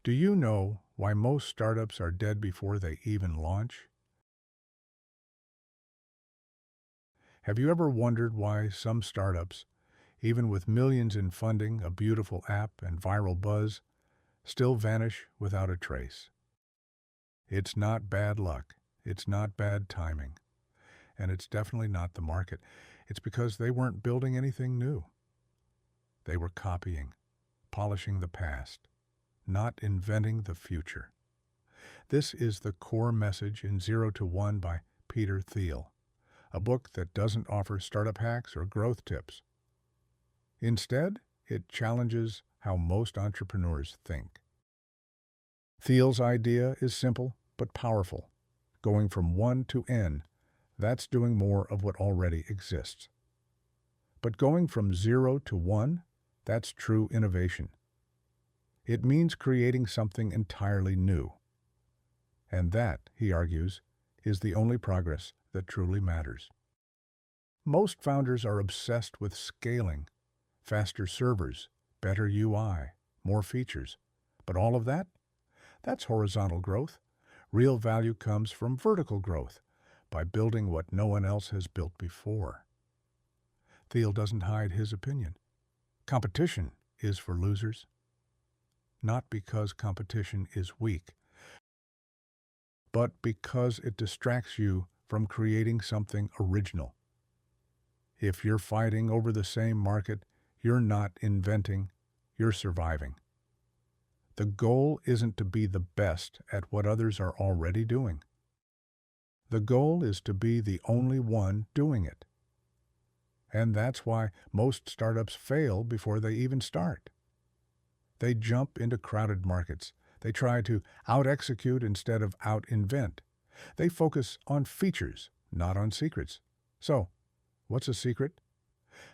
Do you know why most startups are dead before they even launch? Have you ever wondered why some startups, even with millions in funding, a beautiful app, and viral buzz, still vanish without a trace? It's not bad luck. It's not bad timing. And it's definitely not the market. It's because they weren't building anything new. They were copying, polishing the past, not inventing the future. This is the core message in Zero to One by Peter Thiel, a book that doesn't offer startup hacks or growth tips. Instead, it challenges how most entrepreneurs think. Thiel's idea is simple but powerful. Going from 1 to N, that's doing more of what already exists. But going from 0 to 1, that's true innovation. It means creating something entirely new. And that, he argues, is the only progress that truly matters. Most founders are obsessed with scaling, faster servers, better UI, more features. But all of that? That's horizontal growth. Real value comes from vertical growth, by building what no one else has built before. Thiel doesn't hide his opinion. Competition is for losers. Not because competition is weak, but because it distracts you from creating something original. If you're fighting over the same market, you're not inventing, you're surviving. The goal isn't to be the best at what others are already doing. The goal is to be the only one doing it. And that's why most startups fail before they even start. They jump into crowded markets. They try to out-execute instead of out-invent. They focus on features, not on secrets. So, what's a secret?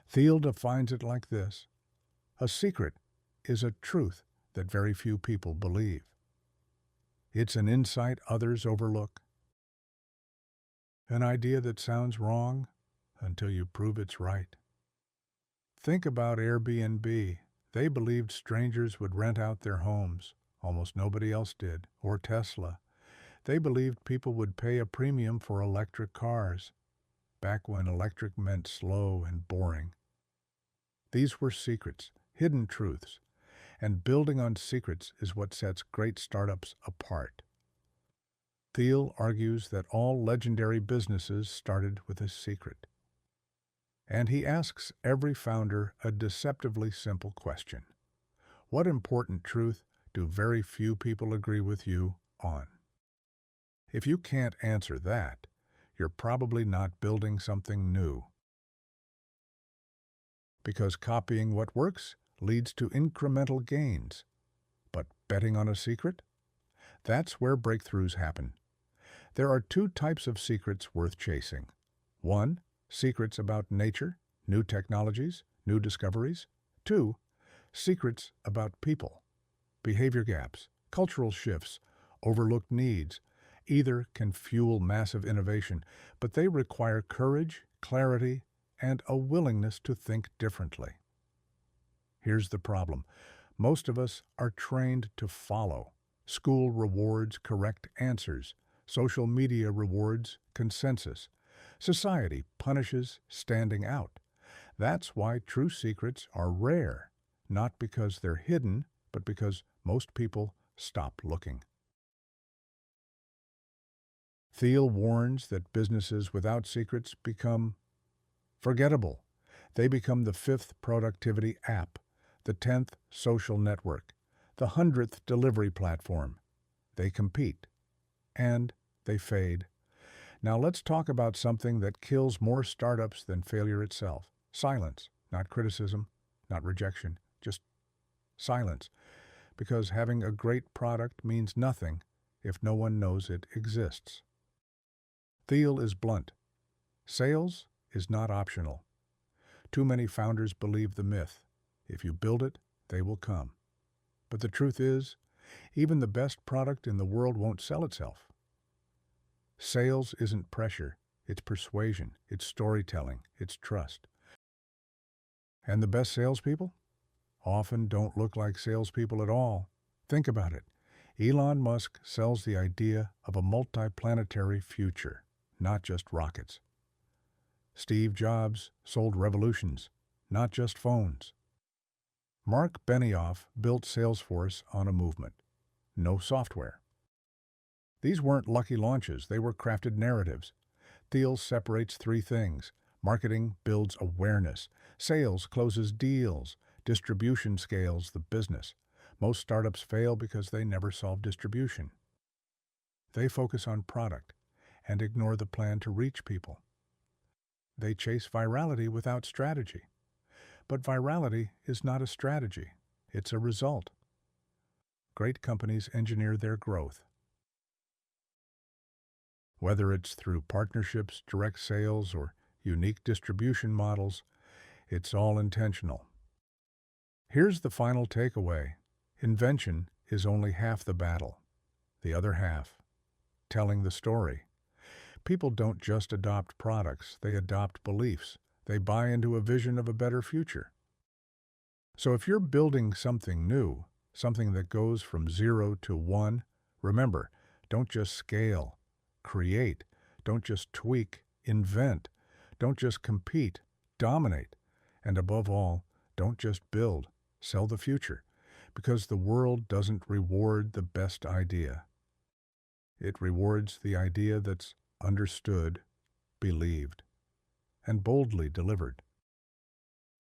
Thiel defines it like this. A secret is a truth that very few people believe. It's an insight others overlook. An idea that sounds wrong until you prove it's right. Think about Airbnb. They believed strangers would rent out their homes. Almost nobody else did. Or Tesla. They believed people would pay a premium for electric cars, back when electric meant slow and boring. These were secrets, hidden truths, and building on secrets is what sets great startups apart. Thiel argues that all legendary businesses started with a secret. And he asks every founder a deceptively simple question. What important truth do very few people agree with you on? If you can't answer that, you're probably not building something new. Because copying what works leads to incremental gains. But betting on a secret? That's where breakthroughs happen. There are two types of secrets worth chasing. One, secrets about nature, new technologies, new discoveries. Two, secrets about people, behavior gaps, cultural shifts, overlooked needs. Either can fuel massive innovation, but they require courage, clarity, and a willingness to think differently. Here's the problem. Most of us are trained to follow. School rewards correct answers. Social media rewards consensus. Society punishes standing out. That's why true secrets are rare, not because they're hidden, but because most people stop looking. Thiel warns that businesses without secrets become forgettable. They become the 5th productivity app, the 10th social network, the 100th delivery platform. They compete, and they fade. Now let's talk about something that kills more startups than failure itself. Silence, not criticism, not rejection, just silence. Because having a great product means nothing if no one knows it exists. Thiel is blunt. Sales is not optional. Too many founders believe the myth. If you build it, they will come. But the truth is, even the best product in the world won't sell itself. Sales isn't pressure, it's persuasion, it's storytelling, it's trust. And the best salespeople? Often don't look like salespeople at all. Think about it. Elon Musk sells the idea of a multiplanetary future, not just rockets. Steve Jobs sold revolutions, not just phones. Mark Benioff built Salesforce on a movement, no software. These weren't lucky launches, they were crafted narratives. Thiel separates three things. Marketing builds awareness. Sales closes deals. Distribution scales the business. Most startups fail because they never solve distribution. They focus on product and ignore the plan to reach people. They chase virality without strategy. But virality is not a strategy. It's a result. Great companies engineer their growth. Whether it's through partnerships, direct sales, or unique distribution models, it's all intentional. Here's the final takeaway. Invention is only half the battle. The other half, telling the story. People don't just adopt products, they adopt beliefs. They buy into a vision of a better future. So if you're building something new, something that goes from 0 to 1, remember, don't just scale. Create. Don't just tweak. Invent. Don't just compete. Dominate. And above all, don't just build. Sell the future. Because the world doesn't reward the best idea. It rewards the idea that's understood, believed, and boldly delivered.